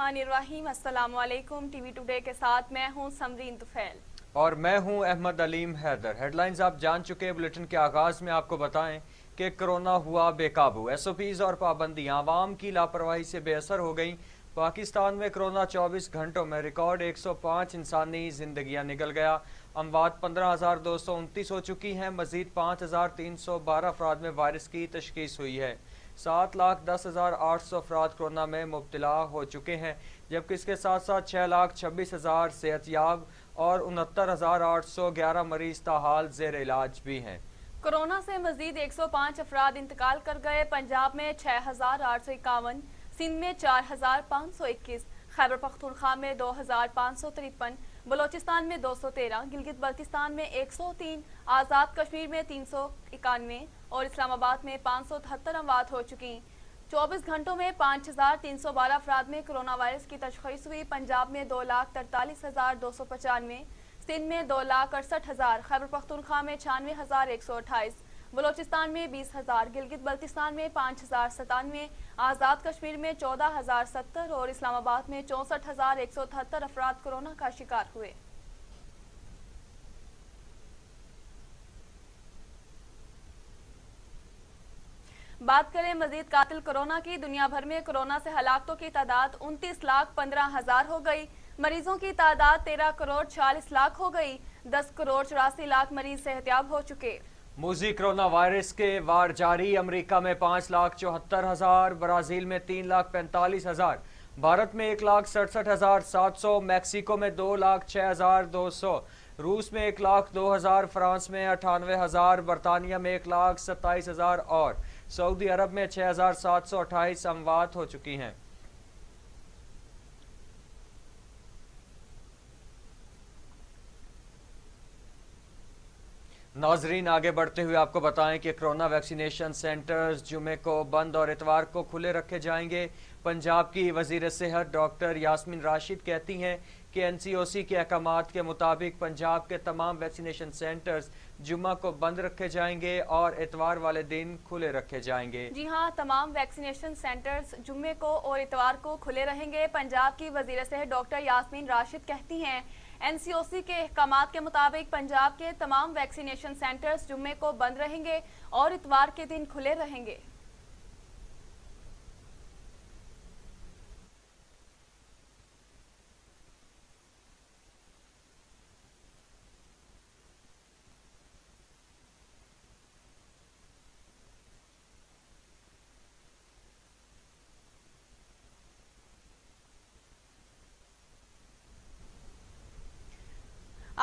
बिस्मिल्लाहिर्रहमानिर्रहीम। अस्सलाम वालेकुम। टीवी टुडे के साथ मैं हूं समरीन तुफैल और मैं हूं अहमद अलीम हैदर। हेडलाइंस आप जान चुके हैं। बुलेटिन के आगाज में आपको बताएं कि कोरोना हुआ बेकाबू। एसओपीज और पाबंदियां आवाम की लापरवाही से बेअसर हो गईं। पाकिस्तान में कोरोना 24 घंटों में रिकॉर्ड 105 इंसानी जिंदगियां निकल गया। अमवात 15,229 हो चुकी हैं। मजीद 5,312 अफराद में वायरस की तशखीस हुई है। 7,10,800 अफराद कोरोना में मुब्तला हो चुके हैं, जबकि इसके साथ साथ 6,26,000 सेहतयाब और 69,811 मरीज ताहाल जेर इलाज भी हैं। कोरोना से मजीद 105 अफराद इंतकाल कर गए। पंजाब में 6,851, सिंध में 4,521, खैबर पख्तूनख्वा में 2,553, बलोचिस्तान में 213, गिलगित बल्तिस्तान में 103, आज़ाद कश्मीर में 391 और इस्लामाबाद में 573 अमवात हो चुकी। 24 घंटों में 5,312 अफराद में कोरोना वायरस की तशख़ीस हुई। पंजाब में 2,43,295, सिंध में 2,68,000, खैबर पख्तूनख्वा में 96,128, बलोचिस्तान में 20,000, गिलगित बल्तिस्तान में 5,097, आज़ाद कश्मीर में 14,070 और इस्लामाबाद में 64,173 अफराद कोरोना का शिकार हुए। बात करें मजीद कातिल कोरोना की। दुनिया भर में कोरोना से हलाकतों की तादाद 29,15,000 हो गई। मरीजों की तादाद 13,40,00,000 हो गई। 10,84,00,000 मरीज सेहतयाब हो चुके। मूजी कोरोना वायरस के वार जारी। अमेरिका में 5,74,000, ब्राजील में 3,45,000, भारत में 1,67,700, मैक्सिको में 2,06,200, रूस में 1,02,000, फ्रांस में 98,000, बरतानिया में 1,27,000 और सऊदी अरब में 6,728 अमवात हो चुकी हैं। नाजरीन, आगे बढ़ते हुए आपको बताएं कि कोरोना वैक्सीनेशन सेंटर्स जुमे को बंद और इतवार को खुले रखे जाएंगे। पंजाब की वजीर सेहत डॉक्टर यास्मीन राशिद कहती हैं कि एनसीओसी के अहकामात के मुताबिक पंजाब के तमाम वैक्सीनेशन सेंटर्स जुम्मा को बंद रखे जाएंगे और इतवार वाले दिन खुले रखे जाएंगे। जी हां, तमाम वैक्सीनेशन सेंटर्स जुम्मे को और इतवार को खुले रहेंगे। पंजाब की वजीर सेहत डॉक्टर यास्मीन राशिद कहती हैं, एनसीओसी के अहकामात के मुताबिक पंजाब के तमाम वैक्सीनेशन सेंटर्स जुम्मे को बंद रहेंगे और इतवार के दिन खुले रहेंगे।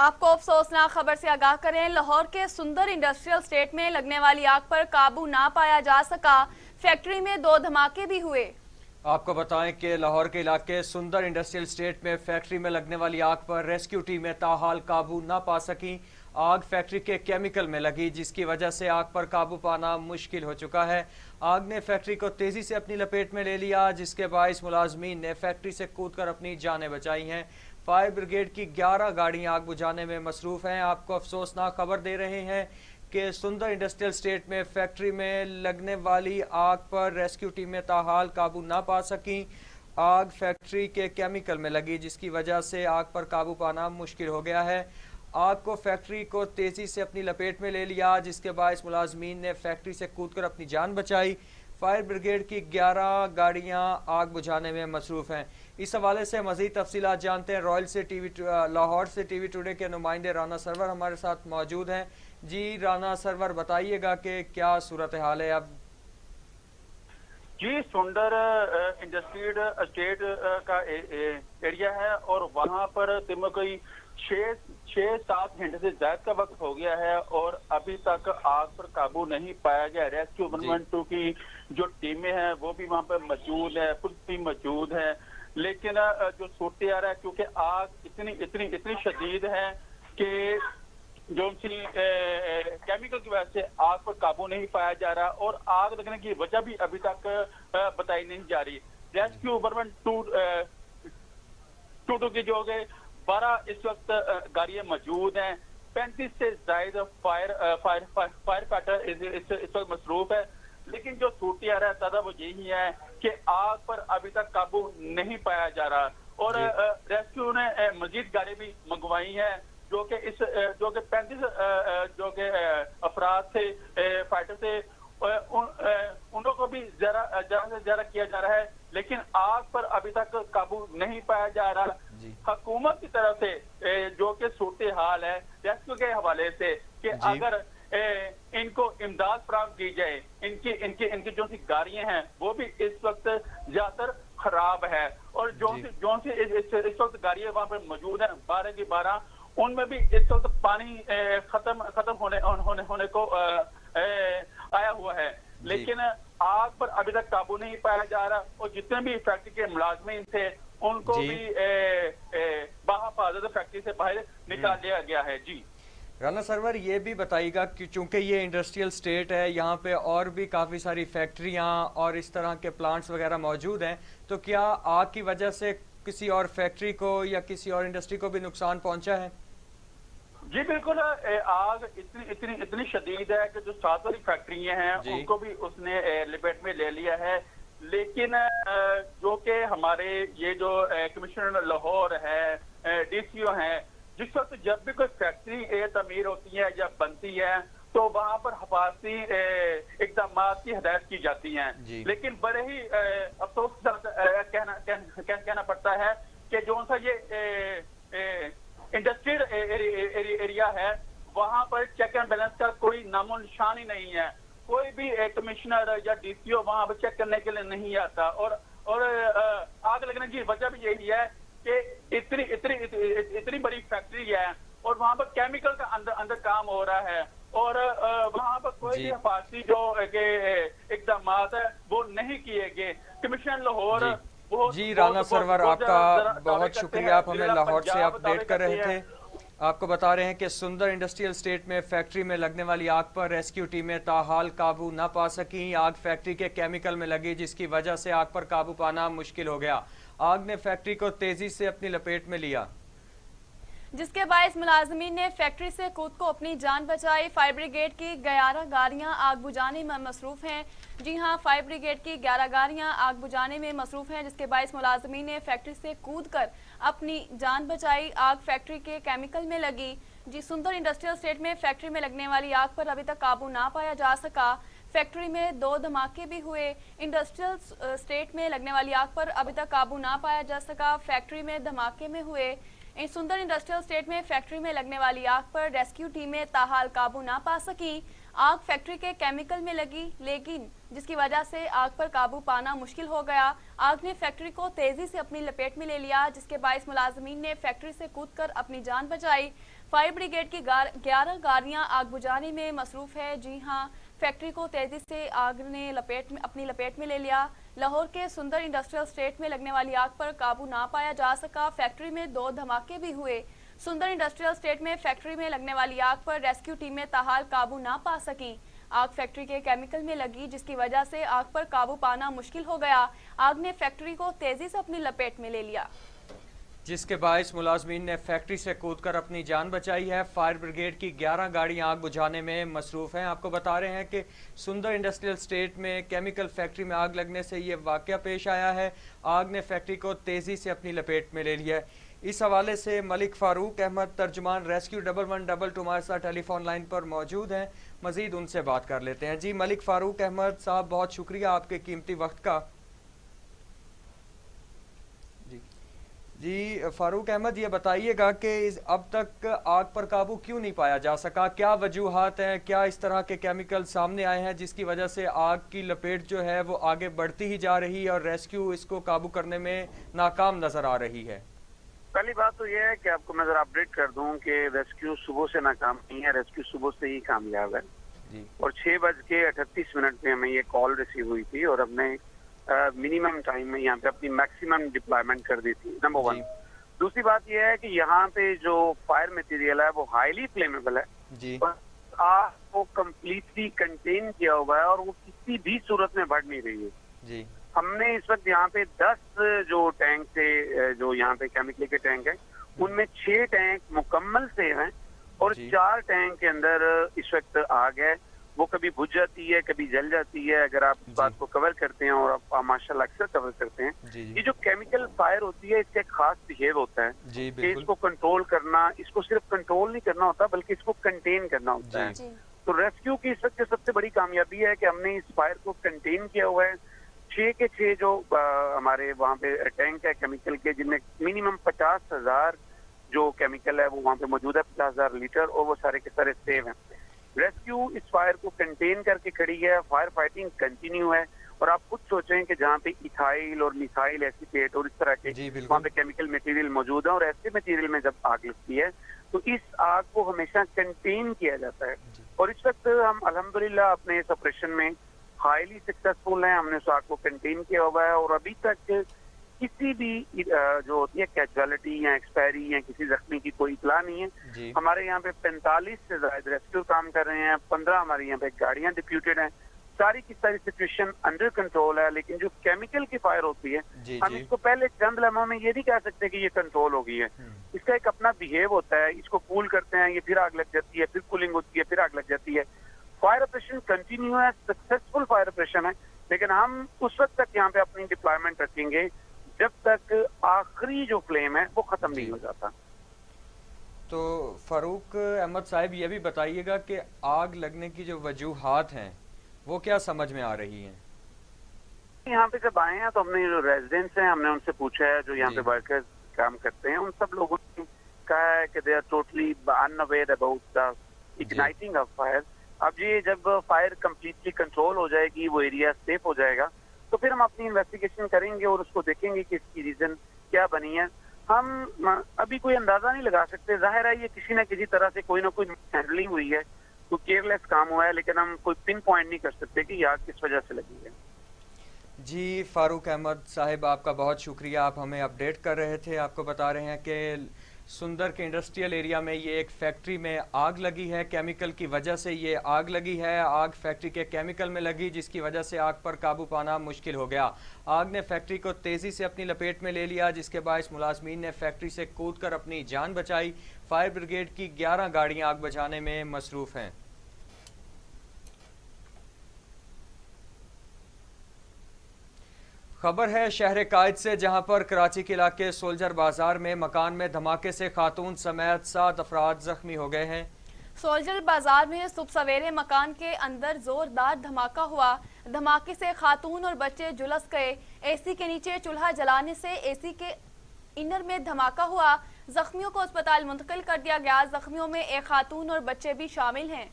आपको अफसोसनाक खबर से आगाह करें। लाहौर के सुंदर इंडस्ट्रियल स्टेट में लगने वाली आग पर काबू ना पाया जा सका। फैक्ट्री में 2 धमाके भी हुए। आपको बताएं कि लाहौर के इलाके सुंदर इंडस्ट्रियल स्टेट में फैक्ट्री में लगने वाली आग पर रेस्क्यू टीमें ताहाल काबू ना पा सकी। आग फैक्ट्री के केमिकल में लगी, जिसकी वजह से आग पर काबू पाना मुश्किल हो चुका है। आग ने फैक्ट्री को तेजी से अपनी लपेट में ले लिया, जिसके बायस मुलाजमीन ने फैक्ट्री से कूदकर अपनी जानें बचाई हैं। फायर ब्रिगेड की 11 गाड़ियां आग बुझाने में मसरूफ हैं। आपको अफसोसनाक खबर दे रहे हैं कि सुंदर इंडस्ट्रियल स्टेट में फैक्ट्री में लगने वाली आग पर रेस्क्यू टीमें ताहाल काबू ना पा सकी। आग फैक्ट्री के केमिकल में लगी, जिसकी वजह से आग पर काबू पाना मुश्किल हो गया है। आग को फैक्ट्री को तेजी से अपनी लपेट में ले लिया, जिसके बायस मुलाजमीन ने फैक्ट्री से कूदकर अपनी जान बचाई। फायर ब्रिगेड की 11 गाड़ियां आग बुझाने में मसरूफ हैं। इस हवाले से मजीद तफसीलात जानते हैं। रॉयल से लाहौर से टीवी टुडे के नुमाइंदे राना सरवर हमारे साथ मौजूद हैं। जी राना सरवर, बताइएगा कि क्या सूरत हाल है अब। जी, सुंदर इंडस्ट्रियल एस्टेट का एरिया है और वहां पर कोई 6-7 घंटे से ज्यादा का वक्त हो गया है और अभी तक आग पर काबू नहीं पाया गया। रेस्क्यू 112 की जो टीमें हैं वो भी वहां पर मौजूद है, पुलिस भी मौजूद है, लेकिन जो सूरत आ रहा है क्योंकि आग इतनी इतनी इतनी शदीद है कि जो उनकी केमिकल की वजह से आग पर काबू नहीं पाया जा रहा और आग लगने की वजह भी अभी तक बताई नहीं जा रही। रेस्क्यू 112 की जो गए 12 इस वक्त गाड़ियां मौजूद हैं। 35 से ज्यादा फायर फाइटर इस वक्त मसरूफ है, लेकिन जो सूरत आ रहा है दादा वो यही है कि आग पर अभी तक काबू नहीं पाया जा रहा और रेस्क्यू ने मजीद गाड़ी भी मंगवाई है जो कि 35 जो कि अफराद थे फाइटर थे उन लोगों को भी ज्यादा से ज्यादा किया जा रहा है, लेकिन आग पर अभी तक काबू नहीं पाया जा रहा। हुकूमत की तरफ से जो कि सूरत हाल है रेस्क्यू के हवाले से कि अगर इनको इमदाद फराहम की जाए, इनकी जो सी गाड़ियां हैं वो भी इस वक्त ज्यादातर खराब है और जो सी इस वक्त गाड़ियां वहां पर मौजूद है 12 की 12 उनमें भी इस वक्त पानी खत्म होने को आया हुआ है, लेकिन आग पर अभी तक काबू नहीं पाया जा रहा और जितने भी फैक्ट्री के मुलाजमीन थे उनको भी बाहिफाजत फैक्ट्री से बाहर निकाल लिया गया है। जी राना सरवर, ये भी बताइएगा कि चूंकि ये इंडस्ट्रियल स्टेट है, यहाँ पे और भी काफ़ी सारी फैक्ट्रियाँ और इस तरह के प्लांट्स वगैरह मौजूद हैं, तो क्या आग की वजह से किसी और फैक्ट्री को या किसी और इंडस्ट्री को भी नुकसान पहुंचा है? जी बिल्कुल, आग इतनी शदीद है कि जो 7 वाली फैक्ट्रियाँ हैं उनको भी उसने लिपेट में ले लिया है, लेकिन जो कि हमारे ये जो कमिश्नर लाहौर है, DCO हैं, जिस वक्त जब भी कोई फैक्ट्री तमीर होती है या बनती है तो वहां पर हिफाजती इक़दाम की हदायत की जाती हैं, लेकिन बड़े ही अफसोस के साथ कहना पड़ता है कि जो सा ये इंडस्ट्रियल एरिया है वहां पर चेक एंड बैलेंस का कोई नामो निशान ही नहीं है। कोई भी कमिश्नर या DCO वहां पर चेक करने के लिए नहीं आता और आग लगने की वजह भी यही है कि इतनी बड़ी फैक्ट्री है और वहां पर केमिकल का अंदर काम हो रहा है और वहां पर कोई भी हिफाजती जो इक़दाम है वो नहीं किए गए। कमिश्नर लाहौर जी राना सरवर, आपका बहुत शुक्रिया, आप हमें लाहौर से अपडेट कर रहे थे। आपको बता रहे हैं कि सुंदर इंडस्ट्रियल स्टेट में फैक्ट्री में लगने वाली आग पर रेस्क्यू टीमें ताहाल काबू न पा सकी। आग फैक्ट्री के केमिकल में लगी जिसकी वजह से आग पर काबू पाना मुश्किल हो गया। आग ने फैक्ट्री को तेजी से अपनी लपेट में लिया, जिसके बायस मुलाजमीन ने फैक्ट्री से कूद को अपनी जान बचाई। फायर ब्रिगेड की 11 गाड़ियां आग बुझाने में मसरूफ हैं। जी हां, फायर ब्रिगेड की 11 गाड़ियां आग बुझाने में मसरूफ हैं, जिसके बायस मुलाजमीन ने फैक्ट्री से कूदकर अपनी जान बचाई। आग फैक्ट्री के केमिकल में लगी। जी, सुंदर इंडस्ट्रियल स्टेट में फैक्ट्री में लगने वाली आग पर अभी तक काबू ना पाया जा सका। फैक्ट्री में 2 धमाके भी हुए। इंडस्ट्रियल स्टेट में लगने वाली आग पर अभी तक काबू ना पाया जा सका। फैक्ट्री में धमाके में हुए। सुंदर इंडस्ट्रियल स्टेट में फैक्ट्री में लगने वाली आग पर रेस्क्यू टीमें ताहाल काबू ना पा सकी। आग फैक्ट्री के केमिकल में लगी, लेकिन जिसकी वजह से आग पर काबू पाना मुश्किल हो गया। आग ने फैक्ट्री को तेजी से अपनी लपेट में ले लिया, जिसके बायस मुलाजमीन ने फैक्ट्री से कूदकर अपनी जान बचाई। फायर ब्रिगेड की 11 गाड़ियां आग बुझाने में मसरूफ है। जी हां, फैक्ट्री को तेजी से आग ने अपनी लपेट में ले लिया। लाहौर के सुंदर इंडस्ट्रियल स्टेट में लगने वाली आग पर काबू ना पाया जा सका। फैक्ट्री में 2 धमाके भी हुए। सुंदर इंडस्ट्रियल स्टेट में फैक्ट्री में लगने वाली आग पर रेस्क्यू टीमें ताहाल काबू ना पा सकी। आग फैक्ट्री के केमिकल में लगी, जिसकी वजह से आग पर काबू पाना मुश्किल हो गया। आग ने फैक्ट्री को तेजी से अपनी लपेट में ले लिया, जिसके बायस मुलाजमीन ने फैक्ट्री से कूदकर अपनी जान बचाई है। फायर ब्रिगेड की 11 गाड़ियां आग बुझाने में मसरूफ हैं। आपको बता रहे हैं कि सुंदर इंडस्ट्रियल स्टेट में केमिकल फैक्ट्री में आग लगने से ये वाकया पेश आया है। आग ने फैक्ट्री को तेज़ी से अपनी लपेट में ले लिया है। इस हवाले से मलिक फारूक अहमद, तर्जुमान रेस्क्यू 1112 हमारे साथ टेलीफोन लाइन पर मौजूद हैं। मजीद उनसे बात कर लेते हैं। जी मलिक फारूक अहमद साहब, बहुत शुक्रिया आपके कीमती वक्त का। जी फारूक अहमद, ये बताइएगा कि अब तक आग पर काबू क्यों नहीं पाया जा सका? क्या वजूहात हैं, क्या इस तरह के केमिकल सामने आए हैं जिसकी वजह से आग की लपेट जो है वो आगे बढ़ती ही जा रही है और रेस्क्यू इसको काबू करने में नाकाम नजर आ रही है? पहली बात तो यह है कि आपको मैं जरा अपडेट कर दूं कि रेस्क्यू सुबह से नाकाम नहीं है, रेस्क्यू सुबह से ही कामयाब है। जी। और 6:38 पे हमें ये कॉल रिसीव हुई थी और हमने मिनिमम टाइम में यहाँ पे अपनी मैक्सिमम डिप्लॉयमेंट कर दी थी, नंबर 1। दूसरी बात यह है कि यहाँ पे जो फायर मटेरियल है वो हाईली फ्लेमेबल है जी। और आग को कम्प्लीटली कंटेन किया हुआ है और वो किसी भी सूरत में बढ़ नहीं रही है जी। हमने इस वक्त यहाँ पे 10 जो टैंक थे, जो यहाँ पे केमिकल के टैंक है, उनमें 6 टैंक मुकम्मल सेव हैं और 4 टैंक के अंदर इस वक्त आग है वो कभी बुझ जाती है, कभी जल जाती है। अगर आप इस बात को कवर करते हैं और आप माशाल्लाह अक्सर कवर करते हैं, ये जो केमिकल फायर होती है इसका एक खास बिहेव होता है कि इसको कंट्रोल करना, इसको सिर्फ कंट्रोल नहीं करना होता बल्कि इसको कंटेन करना होता है। तो रेस्क्यू की इस वक्त सबसे बड़ी कामयाबी है कि हमने इस फायर को कंटेन किया हुआ है। 6 के 6 जो हमारे वहाँ पे टैंक है केमिकल के, जिनमें मिनिमम 50,000 जो केमिकल है वो वहाँ पे मौजूद है, 50,000 लीटर, और वो सारे के सारे सेव हैं। रेस्क्यू इस फायर को कंटेन करके खड़ी है, फायर फाइटिंग कंटिन्यू है। और आप खुद सोचें कि जहाँ पे इथाइल और मिसाइल एसीटेट और इस तरह के वहाँ पे केमिकल मटेरियल मौजूद है, और ऐसे मटेरियल में जब आग लगती है तो इस आग को हमेशा कंटेन किया जाता है। और इस वक्त हम अल्हम्दुलिल्लाह अपने इस ऑपरेशन में हाईली सक्सेसफुल हैं। हमने उस आग को कंटेन किया हुआ है और अभी तक किसी भी जो होती है कैजुअलिटी या एक्सपायरी या किसी जख्मी की कोई इतला नहीं है। हमारे यहाँ पे 45 से ज्यादा रेस्क्यू काम कर रहे हैं, 15 हमारे यहाँ पे गाड़ियां डिप्यूटेड हैं। सारी की सारी सिचुएशन अंडर कंट्रोल है। लेकिन जो केमिकल की फायर होती है, हम इसको पहले चंद लम्हों में ये नहीं कह सकते कि ये कंट्रोल हो गई है। इसका एक अपना बिहेव होता है, इसको कूल करते हैं, ये फिर आग लग जाती है, फिर कूलिंग होती है, फिर आग लग जाती है। फायर ऑपरेशन कंटिन्यू है, सक्सेसफुल फायर ऑपरेशन है। लेकिन हम उस वक्त तक यहाँ पे अपनी डिप्लॉयमेंट रखेंगे जब तक आखिरी जो फ्लेम है वो खत्म नहीं हो जाता। तो फारूक अहमद साहब ये भी बताइएगा कि आग लगने की जो वजूहात हैं वो क्या समझ में आ रही हैं? यहाँ पे जब आए हैं तो हमने जो रेजिडेंट्स हैं हमने उनसे पूछा है, जो यहाँ पे वर्कर्स काम करते हैं, उन सब लोगों ने कहा है कि they are totally unaware about the igniting of fire. अब ये जब फायर कंप्लीटली कंट्रोल हो जाएगी, वो एरिया सेफ हो जाएगा, तो फिर हम अपनी इन्वेस्टिगेशन करेंगे और उसको देखेंगे कि इसकी रीजन क्या बनी है। हम अभी कोई अंदाजा नहीं लगा सकते। जाहिर है ये किसी न किसी तरह से कोई ना कोई हैंडलिंग हुई है, तो केयरलेस काम हुआ है, लेकिन हम कोई पिन पॉइंट नहीं कर सकते कि आग किस वजह से लगी है। जी फारूक अहमद साहिब, आपका बहुत शुक्रिया। आप हमें अपडेट कर रहे थे। आपको बता रहे हैं कि सुंदर के इंडस्ट्रियल एरिया में ये एक फैक्ट्री में आग लगी है। केमिकल की वजह से ये आग लगी है। आग फैक्ट्री के केमिकल में लगी, जिसकी वजह से आग पर काबू पाना मुश्किल हो गया। आग ने फैक्ट्री को तेज़ी से अपनी लपेट में ले लिया, जिसके बायस मुलाजमीन ने फैक्ट्री से कूदकर अपनी जान बचाई। फायर ब्रिगेड की 11 गाड़ियाँ आग बुझाने में मसरूफ़ हैं। खबर है शहर कायद से, जहां पर कराची के इलाके सोल्जर बाजार में मकान में धमाके से खातून समेत 7 अफराद जख्मी हो गए हैं। सोल्जर बाजार में सुबह सवेरे मकान के अंदर जोरदार धमाका हुआ। धमाके से खातून और बच्चे झुलस गए। एसी के नीचे चूल्हा जलाने से एसी के इनर में धमाका हुआ। जख्मियों को अस्पताल मुंतकिल कर दिया गया। जख्मियों में एक खातून और बच्चे भी शामिल हैं।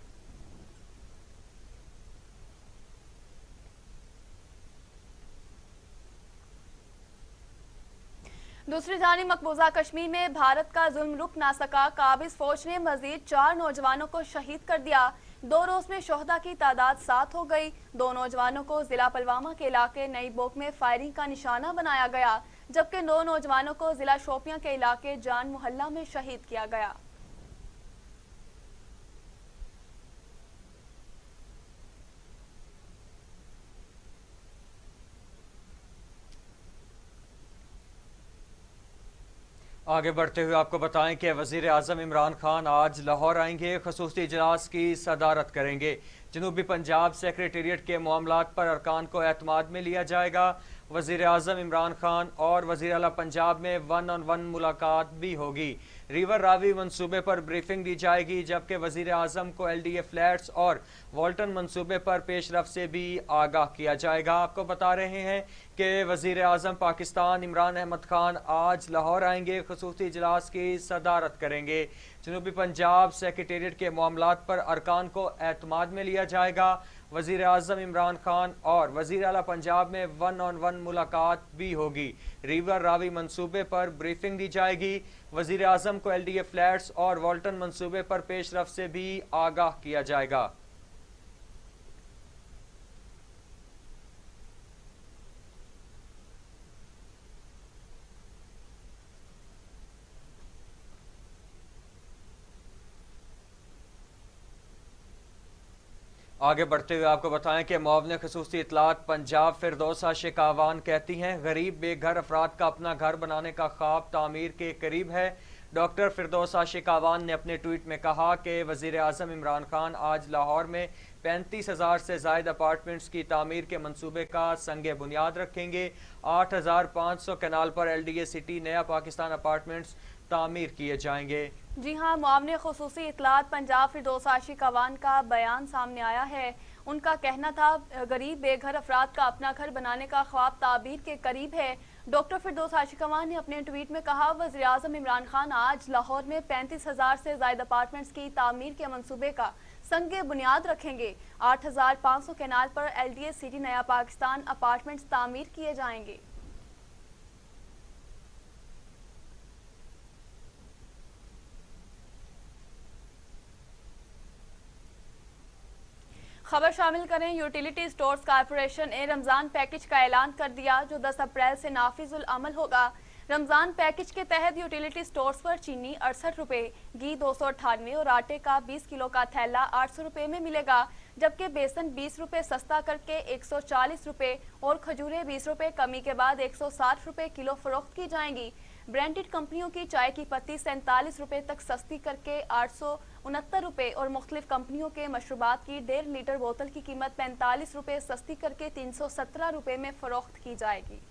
दूसरी जानिब मकबूजा कश्मीर में भारत का जुल्म रुक ना सका। काबिज फौज ने मजीद 4 नौजवानों को शहीद कर दिया। 2 रोज में शोहदा की तादाद 7 हो गई। 2 नौजवानों को जिला पुलवामा के इलाके नई बोक में फायरिंग का निशाना बनाया गया, जबकि 9 नौजवानों को जिला शोपियां के इलाके जान मोहल्ला में शहीद किया गया। आगे बढ़ते हुए आपको बताएं कि वज़ीर आज़म इमरान खान आज लाहौर आएंगे, खसूसी इजलास की सदारत करेंगे। जनूबी पंजाब सेक्रेटेरिएट के मामलात पर अरकान को एतमाद में लिया जाएगा। वज़ीर आज़म इमरान खान और वज़ीर आला पंजाब में 1-on-1 मुलाकात भी होगी। रिवर रावी मंसूबे पर ब्रीफिंग दी जाएगी, जबकि वज़ीर आज़म को LDA फ्लैट्स और वॉल्टन मंसूबे पर पेशरफ से भी आगाह किया जाएगा। आपको बता रहे हैं कि वज़ीर आज़म पाकिस्तान इमरान अहमद खान आज लाहौर आएंगे, खसूसी इजलास की सदारत करेंगे। जनूबी पंजाब सेक्रेटेरिएट के मामलात पर अरकान को एतमाद में लिया जाएगा। वज़ीर आज़म इमरान खान और वज़ीर आला पंजाब में 1-on-1 मुलाकात भी होगी। रिवर रावी मंसूबे पर ब्रीफिंग दी जाएगी। वज़ीर आज़म को LDA फ्लैट्स और वॉल्टन मंसूबे पर पेशरफ से भी आगाह किया जाएगा। आगे बढ़ते हुए आपको बताएं कि मुआवने खसूसी इतलात पंजाब फिरदौसा शिकावान कहती हैं, गरीब बेघर अफराद का अपना घर बनाने का ख्वाब तामीर के करीब है। डॉक्टर फिरदौसा शिकावान ने अपने ट्वीट में कहा कि वज़ीर आज़म इमरान खान आज लाहौर में 35,000 से जायद अपार्टमेंट्स की तामीर के मंसूबे का संगे बुनियाद रखेंगे। 8,500 कैनाल पर LDA सिटी नया पाकिस्तान अपार्टमेंट्स तामीर किए जाएंगे। जी हाँ, मुआवने खुसूसी इतलात पंजाब फिरदौस आशी कवान का बयान सामने आया है। उनका कहना था गरीब बेघर अफराद का अपना घर बनाने का ख्वाब ताबीर के करीब है। डॉक्टर फिरदौस आशी कवान ने अपने ट्वीट में कहा, वज़ीर आज़म इमरान खान आज लाहौर में 35,000 से ज़ायद अपार्टमेंट्स की तामीर के मंसूबे का संगे बुनियाद रखेंगे। 8,500 कैनाल पर LDA सिटी नया पाकिस्तान अपार्टमेंट्स तामीर किए जाएंगे। खबर शामिल करें। यूटिलिटी स्टोर्स कॉरपोरेशन ने रमज़ान पैकेज का ऐलान कर दिया, जो 10 अप्रैल से नाफिजुल अमल होगा। रमज़ान पैकेज के तहत यूटिलिटी स्टोर्स पर चीनी 68 रुपये, घी 298 और आटे का 20 किलो का थैला 800 रुपये में मिलेगा, जबकि बेसन 20 रुपये सस्ता करके 140 रुपये और खजूरें 20 रुपये कमी के बाद 160 रुपये किलो फरोख्त की जाएंगी। ब्रांडेड कंपनियों की चाय की पत्ती 47 रुपये तक सस्ती करके 869 रुपये और मुख्तलिफ कंपनियों के मशरूबात की 1.5 लीटर बोतल की कीमत 45 रुपये सस्ती करके 317 रुपये में फरोख्त की जाएगी।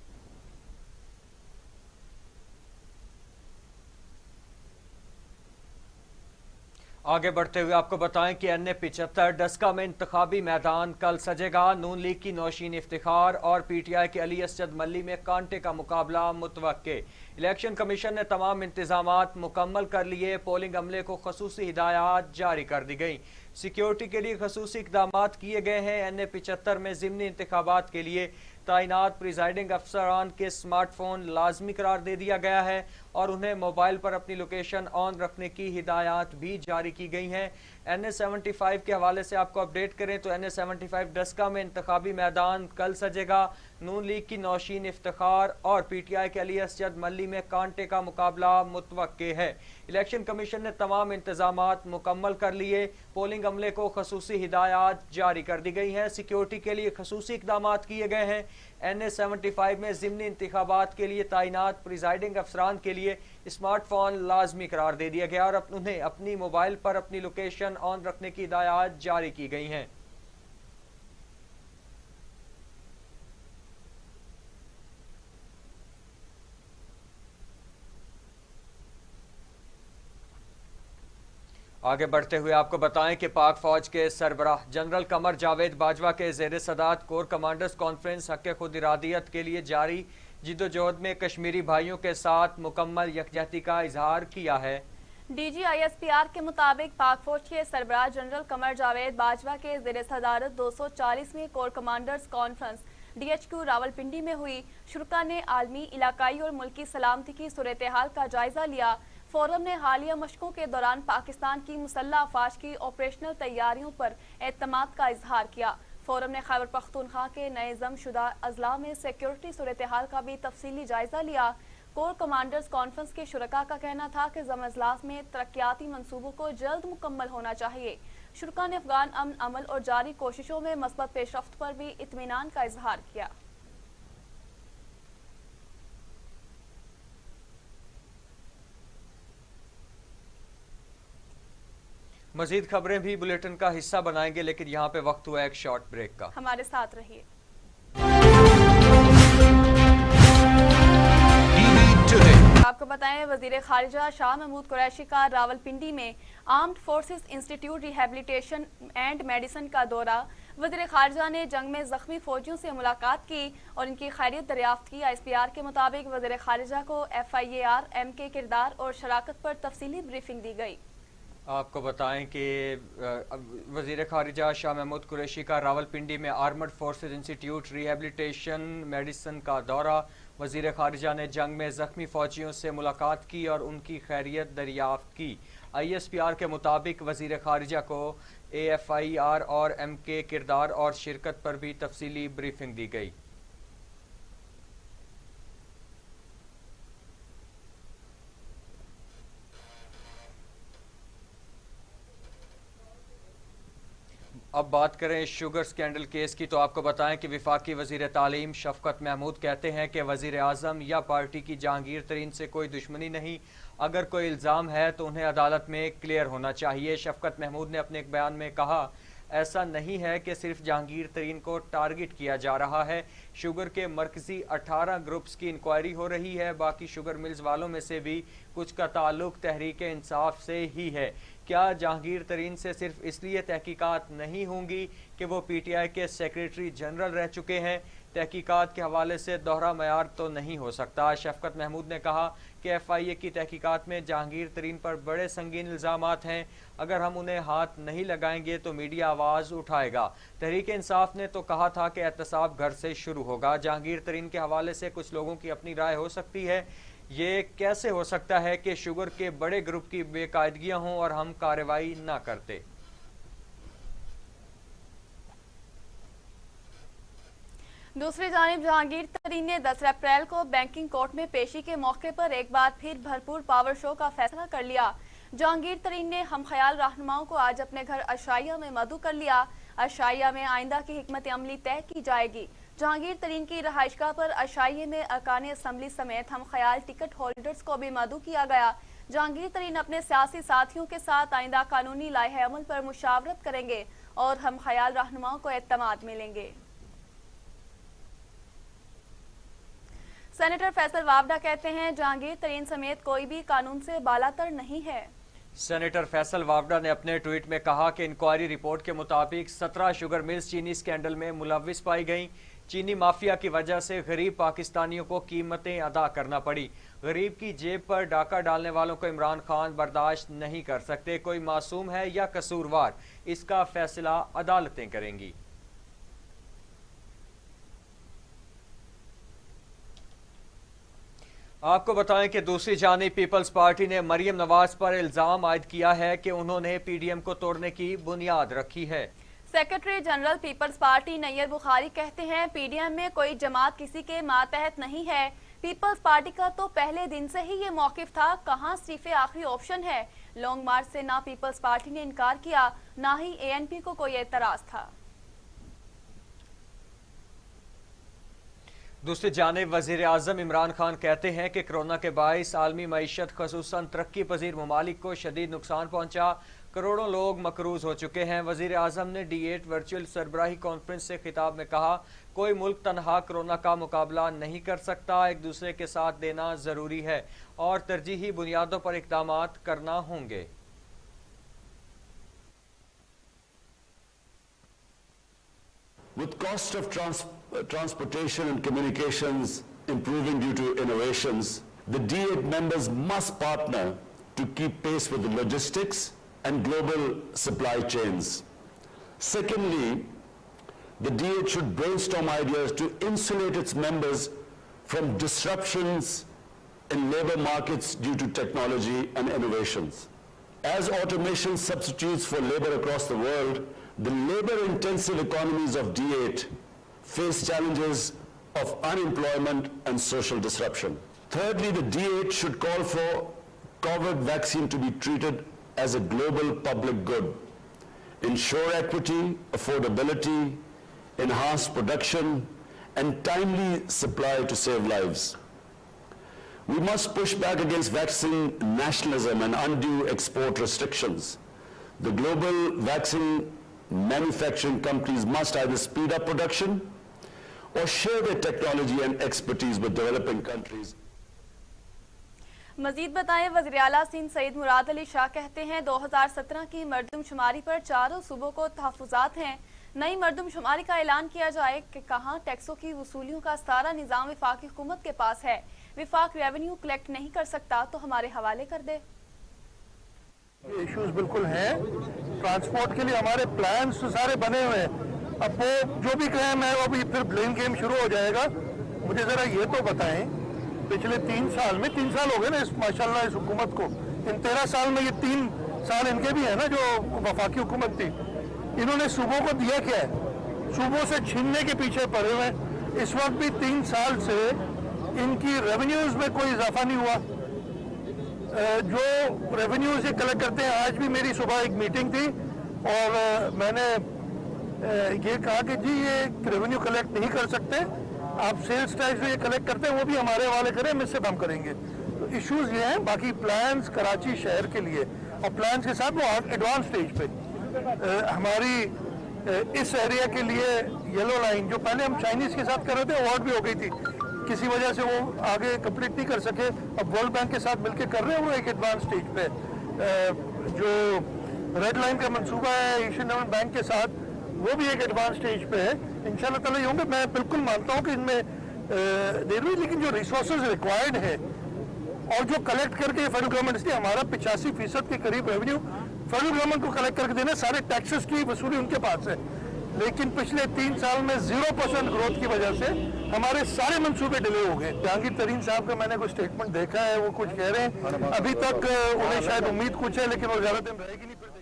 आगे बढ़ते हुए आपको बताएं कि NA-75 डस्का में इंतखाबी मैदान कल सजेगा। नून लीग की नौशीन इफ्तिखार और PTI के अली असजद मल्ली में कांटे का मुकाबला मुतवक्के। इलेक्शन कमीशन ने तमाम इंतजामात मुकम्मल कर लिए। पोलिंग अमले को खसूसी हिदायत जारी कर दी गई। सिक्योरिटी के लिए खसूसी इकदामात किए गए हैं। NA-75 में ज़िमनी इंतखाबात के लिए तैनात प्रिजाइडिंग अफसरान के स्मार्टफोन लाजमी करार दे दिया गया है और उन्हें मोबाइल पर अपनी लोकेशन ऑन रखने की हिदायत भी जारी की गई हैं। NA-75 के हवाले से आपको अपडेट करें तो NA-75 डस्का में इंतखाबी मैदान कल सजेगा। नून लीग की नौशीन इफ्तिखार और PTI के अली असजद मल्ली में कांटे का मुकाबला मुतवक्के है। इलेक्शन कमीशन ने तमाम इंतजामात मुकम्मल कर लिए। पोलिंग अमले को खसूसी हिदायत जारी कर दी गई हैं। सिक्योरिटी के लिए खसूसी इकदामात किए गए हैं। NA-75 में ज़िमनी इंतखाबात के लिए तैनात प्रिजाइडिंग अफसरान के लिए स्मार्टफोन लाजमी करार दे दिया गया और उन्हें अपनी मोबाइल पर अपनी लोकेशन ऑन रखने की हिदायत जारी की गई हैं। आगे बढ़ते हुए आपको बताएं कि पाक फौज के सरबराह जनरल कमर जावेद बाजवा के ज़ेर सदारत कोर कमांडर्स कॉन्फ्रेंस हक़ खुद इरादियत के लिए जारी जिद्दोजहद में कश्मीरी भाइयों के साथ मुकम्मल यकजहती का इजहार किया है। DG ISPR के मुताबिक पाक फौज के सरबराह जनरल कमर जावेद बाजवा के ज़ेर सदारत 240वीं corps commanders conference DHQ Rawalpindi में हुई। शुरका ने आलमी, इलाकाई और मुल्की सलामती की सूरत हाल का जायजा लिया। फोरम ने हालिया मशकों के दौरान पाकिस्तान की मुसल्लह अफवाज की ऑपरेशनल तैयारियों पर एतमाद का इजहार किया। फोरम ने खैबर पख्तूनख्वा के नए जमशुदा अजला में सिक्योरिटी सूरत हाल का भी तफसीली जायजा लिया। कोर कमांडर्स कॉन्फ्रेंस के शुरका का कहना था कि जम अजलास में तरक्याती मंसूबों को जल्द मुकम्मल होना चाहिए। शुरका ने अफगान अमन अमल और जारी कोशिशों में मस्बत पेशरफ्त पर भी इत्मीनान का इजहार किया। मजीद खबरें भी बुलेटिन का हिस्सा बनाएंगे, लेकिन यहाँ पे वक्त हुआ एक शॉर्ट ब्रेक का। हमारे साथ रहिए। आपको बताएं, वजीर खारिजा शाह महमूद कुरैशी का रावलपिंडी में armed forces institute rehabilitation and medicine का दौरा। वजीर खारिजा ने जंग में जख्मी फौजियों से मुलाकात की और इनकी खैरियत दरियाफ्त की। ISPR के मुताबिक वजीर खारिजा को FIAR M के किरदार और शराकत पर तफसीली ब्रीफिंग दी गई। आपको बताएं कि वज़ीर ख़ारिजा शाह महमूद कुरैशी का रावलपिंडी में armed forces institute rehabilitation medicine का दौरा। वज़ीर ख़ारिजा ने जंग में ज़ख्मी फ़ौजियों से मुलाकात की और उनकी खैरियत दरियाफ्त की। ISPR के मुताबिक वज़ीर ख़ारिजा को AFIR और M के किरदार और शिरकत पर भी तफसीली ब्रीफिंग दी गई। अब बात करें शुगर स्कैंडल केस की, तो आपको बताएं कि विफाकी वज़ीर तालीम शफ़क़त महमूद कहते हैं कि वज़ीर आज़म या पार्टी की जहांगीर तरीन से कोई दुश्मनी नहीं। अगर कोई इल्ज़ाम है तो उन्हें अदालत में क्लियर होना चाहिए। शफ़क़त महमूद ने अपने एक बयान में कहा, ऐसा नहीं है कि सिर्फ जहांगीर तरीन को टारगेट किया जा रहा है। शुगर के मरकजी 18 ग्रुप्स की इंक्वायरी हो रही है। बाकी शुगर मिल्स वालों में से भी कुछ का ताल्लुक तहरीक इंसाफ से ही है। क्या जहांगीर तरीन से सिर्फ इसलिए तहकीकात नहीं होंगी कि वो PTI के सेक्रेटरी जनरल रह चुके हैं? तहकीकात के हवाले से दोहरा मयार तो नहीं हो सकता। शफकत महमूद ने कहा कि FIA की तहकीकात में जहांगीर तरीन पर बड़े संगीन इल्ज़ामात हैं। अगर हम उन्हें हाथ नहीं लगाएंगे तो मीडिया आवाज़ उठाएगा। तहरीक इंसाफ ने तो कहा था कि एहतसाब घर से शुरू होगा। जहांगीर तरीन के हवाले से कुछ लोगों की अपनी राय हो सकती है। ये कैसे हो सकता है कि शुगर के बड़े ग्रुप की बेकायदगियां हों और हम कार्रवाई ना करते? दूसरी जानिब जहांगीर तरीन ने 10 अप्रैल को बैंकिंग कोर्ट में पेशी के मौके पर एक बार फिर भरपूर पावर शो का फैसला कर लिया। जहांगीर तरीन ने हम ख्याल रहनुमाओं को आज अपने घर अशाइया में मदऊ कर लिया। अशाइया में आइंदा की हिकमत अमली तय की जाएगी। जहांगीर तरीन की रहायशगाह पर अशाइये में अरकान असम्बली समेत हम ख्याल टिकट होल्डर्स को भी मदऊ किया गया। जहांगीर तरीन अपने सियासी साथियों के साथ आइंदा कानूनी लाहे अमल पर मुशावरत करेंगे और हम ख्याल रहनुमाओं को एतमाद मिलेंगे। सेनेटर फैसल वावडा कहते हैं जहांगीर तरीन समेत कोई भी कानून से बालातर नहीं है। सेनेटर फैसल वावडा ने अपने ट्वीट में कहा कि इंक्वायरी रिपोर्ट के मुताबिक 17 शुगर मिल्स चीनी स्कैंडल में मुलविस पाई गईं। चीनी माफिया की वजह से गरीब पाकिस्तानियों को कीमतें अदा करना पड़ी। गरीब की जेब पर डाका डालने वालों को इमरान खान बर्दाश्त नहीं कर सकते। कोई मासूम है या कसूरवार, इसका फैसला अदालतें करेंगी। आपको बताएं कि दूसरी जानिब पीपल्स पार्टी ने मरियम नवाज पर इल्जाम आयद किया है कि उन्होंने PDM को तोड़ने की बुनियाद रखी है। Secretary general Peoples Party Nayyar Bukhari कहते हैं PDM में कोई जमात किसी के मातहत नहीं है। पीपल्स पार्टी का तो पहले दिन से ही ये मौकिफ था। कहां इस्तीफे आखिरी ऑप्शन है। लॉन्ग मार्च से ना पीपल्स पार्टी ने इनकार किया, ना ही ANP को कोई एतराज था। दूसरी जानिब वज़ीर आज़म इमरान खान कहते हैं कि कोरोना के बाइस आलमी मईशत खसूसन तरक्की पजीर ममालिक को शदीद नुकसान पहुंचा। करोड़ों लोग मकरूज हो चुके हैं। वज़ीर आज़म ने D8 वर्चुअल सरबराही कॉन्फ्रेंस से खिताब में कहा, कोई मुल्क तनहा कोरोना का मुकाबला नहीं कर सकता। एक दूसरे के साथ देना ज़रूरी है और तरजीही बुनियादों पर इक़दामात करना होंगे। With cost of transportation and communications improving due to innovations, the D8 members must partner to keep pace with the logistics and global supply chains. Secondly, the D8 should brainstorm ideas to insulate its members from disruptions in labor markets due to technology and innovations. As automation substitutes for labor across the world, the labor-intensive economies of D8 face challenges of unemployment and social disruption. Thirdly, the D8 should call for COVID vaccine to be treated as a global public good, ensure equity, affordability, enhance production, and timely supply to save lives. We must push back against vaccine nationalism and undue export restrictions. The global vaccine manufacturing companies must either speed up production or share their technology and expertise with developing countries. मजीद बताएं, वज़ीर आला सिंध सईद मुराद अली शाह कहते हैं 2017 की मरदमशुमारी पर चारों सूबों को तहफ़्फ़ुज़ात हैं। नई मरदमशुमारी का ऐलान किया जाए कि कहाँ टैक्सों की वसूलियों का सारा निज़ाम वफाकी हुकूमत के पास है। विफाक रेवेन्यू कलेक्ट नहीं कर सकता तो हमारे हवाले कर दे। इश्यूज बिल्कुल हैं। ट्रांसपोर्ट के लिए हमारे प्लान्स तो सारे बने हुए हैं। अब वो जो भी क्लेम है वो अभी फिर ब्लेम गेम शुरू हो जाएगा। मुझे ज़रा ये तो बताएं, पिछले 3 साल में 3 साल हो गए ना इस माशाल्लाह इस हुकूमत को, इन 13 साल में ये 3 साल इनके भी है ना जो वफाकी हुकूमत थी, इन्होंने सूबों को दिया क्या है? सूबों से छीनने के पीछे पड़े हुए। इस वक्त भी 3 साल से इनकी रेवेन्यूज में कोई इजाफा नहीं हुआ। जो रेवेन्यूज ये कलेक्ट करते हैं, आज भी मेरी सुबह एक मीटिंग थी और मैंने ये कहा कि जी ये रेवेन्यू कलेक्ट नहीं कर सकते, आप सेल्स टैक्स जो ये कलेक्ट करते हैं वो भी हमारे हवाले करें, हम इससे कम करेंगे। तो इश्यूज ये हैं। बाकी प्लान्स कराची शहर के लिए और प्लान्स के साथ वो एडवांस स्टेज पे हमारी इस एरिया के लिए येलो लाइन जो पहले हम चाइनीज के साथ कर रहे थे अवार्ड भी हो गई थी, किसी वजह से वो आगे कंप्लीट नहीं कर सके, अब वर्ल्ड बैंक के साथ मिलकर कर रहे हैं, वो एक एडवांस स्टेज पे। जो रेड लाइन का मंसूबा है एशियन डेवलपमेंट बैंक के साथ, वो भी एक एडवांस स्टेज पे है। इंशाल्लाह ताला ये होंगे। मैं बिल्कुल मानता हूँ कि इनमें देर हुई, लेकिन जो रिसोर्सेज रिक्वायर्ड है और जो कलेक्ट करके फेडरल गवर्नमेंट, इसलिए हमारा 85% के करीब रेवेन्यू फेडरल गवर्नमेंट को कलेक्ट करके देना, सारे टैक्सेस की वसूली उनके पास है। लेकिन पिछले 3 साल में 0% ग्रोथ की वजह से हमारे सारे मंसूबे डिले हो गए। जहांगीर तरीन साहब का मैंने कोई स्टेटमेंट देखा है, वो कुछ कह रहे हैं, अभी तक उन्हें शायद उम्मीद कुछ है, लेकिन वो ज्यादा दिन रहेगी नहीं। फिर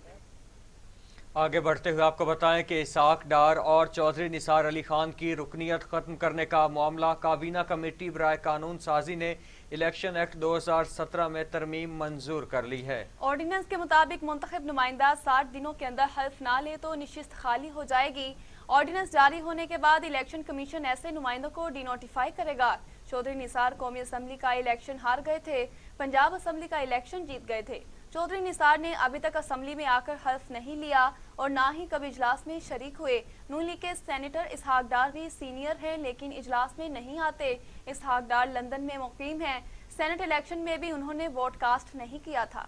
आगे बढ़ते हुए आपको बताएं कि इसाक डार और चौधरी निसार अली खान की रुकनियत खत्म करने का मामला काबीना कमेटी बराए कानून साजी ने इलेक्शन एक्ट 2017 में तरमीम मंजूर कर ली है। ऑर्डिनेंस के मुताबिक मुंतखब नुमाइंदा 60 दिनों के अंदर हल्फ ना ले तो निशिस्त खाली हो जाएगी। ऑर्डिनेंस जारी होने के बाद इलेक्शन कमीशन ऐसे नुमाइंदों को डिनोटिफाई करेगा। चौधरी निसार कौमी असम्बली का इलेक्शन हार गए थे, पंजाब असम्बली का इलेक्शन जीत गए थे। चौधरी निसार ने अभी तक असम्बली में आकर हल्फ नहीं लिया और ना ही कभी इजलास में शरीक हुए। नून लीग के सेनेटर इसहाक डार भी सीनियर हैं, लेकिन इजलास में नहीं आते। इसहाक डार लंदन में मुकीम हैं। सेनेट इलेक्शन में भी उन्होंने वोट कास्ट नहीं किया था।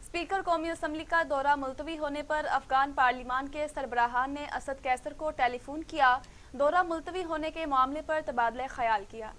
स्पीकर कौमी असम्बली का दौरा मुलतवी होने पर अफगान पार्लिमान के सरबराहान ने असद कैसर को टेलीफोन किया। दौरा मुलतवी होने के मामले पर तबादला ख्याल किया।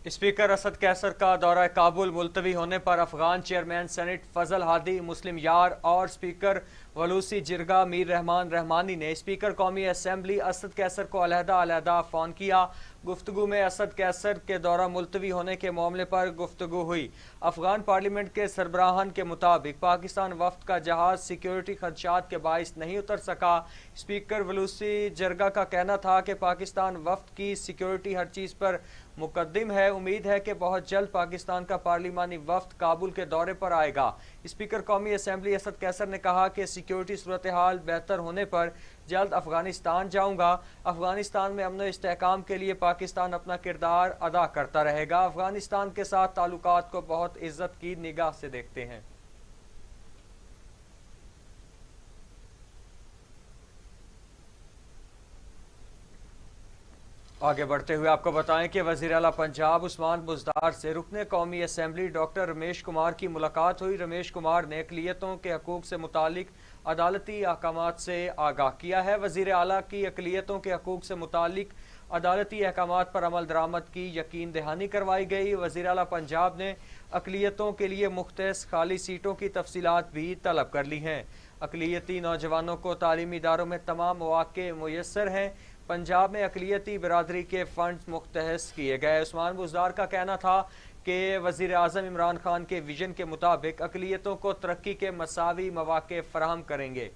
स्पीकर असद कैसर का दौरा काबुल मुलतवी होने पर अफगान चेयरमैन सेनेट फजल हादी मुस्लिम यार और स्पीकर वलूसी जिरगा मीर रहमान रहमानी ने स्पीकर कौमी असम्बली असद कैसर को अलहदा फ़ोन किया। गुफ्तगू में असद कैसर के दौरा मुलतवी होने के मामले पर गुफ्तगू हुई। अफगान पार्लियामेंट के सरबराहान के मुताबिक पाकिस्तान वफ्द का जहाज सिक्योरिटी खदशात के बाइस नहीं उतर सका। स्पीकर वलूसी जिरगा का कहना था कि पाकिस्तान वफ्द की सिक्योरिटी हर चीज़ पर मुकद्दम है। उम्मीद है कि बहुत जल्द पाकिस्तान का पार्लिमानी वफ्द काबुल के दौरे पर आएगा। स्पीकर कौमी असम्बली असद कैसर ने कहा कि सिक्योरिटी सूरत हाल बेहतर होने पर जल्द अफगानिस्तान जाऊंगा। अफगानिस्तान में अमन इस्तेहकाम के लिए पाकिस्तान अपना किरदार अदा करता रहेगा। अफगानिस्तान के साथ ताल्लुकात को बहुत इज्जत की निगाह से देखते हैं। आगे बढ़ते हुए आपको बताएं कि वज़ीर आला पंजाब उस्मान बुज़दार से रुकने कौमी असम्बली डॉक्टर रमेश कुमार की मुलाकात हुई। रमेश कुमार ने अक़लियतों के हकूक़ से मुतालिक अदालती अहकामात से आगाह किया है। वज़ीर आला की अक़लियतों के हकूक़ से मुतालिक अदालती अहकामात पर अमल दरामद की यकीन दहानी करवाई गई। वज़ीर आला पंजाब ने अक़लियतों के लिए मुख्तस खाली सीटों की तफसीलात भी तलब कर ली हैं। अक़लियती नौजवानों को तालीमी इदारों में तमाम मौक़े मुयस्सर हैं। पंजाब में अक़लियती बिरादरी के फ़ंड मुख्तस किए गए। उस्मान बुज़दार का कहना था कि वज़ीर आज़म इमरान खान के विजन के मुताबिक अक़लियतों को तरक्की के मसावी मौक़े फ़राहम करेंगे।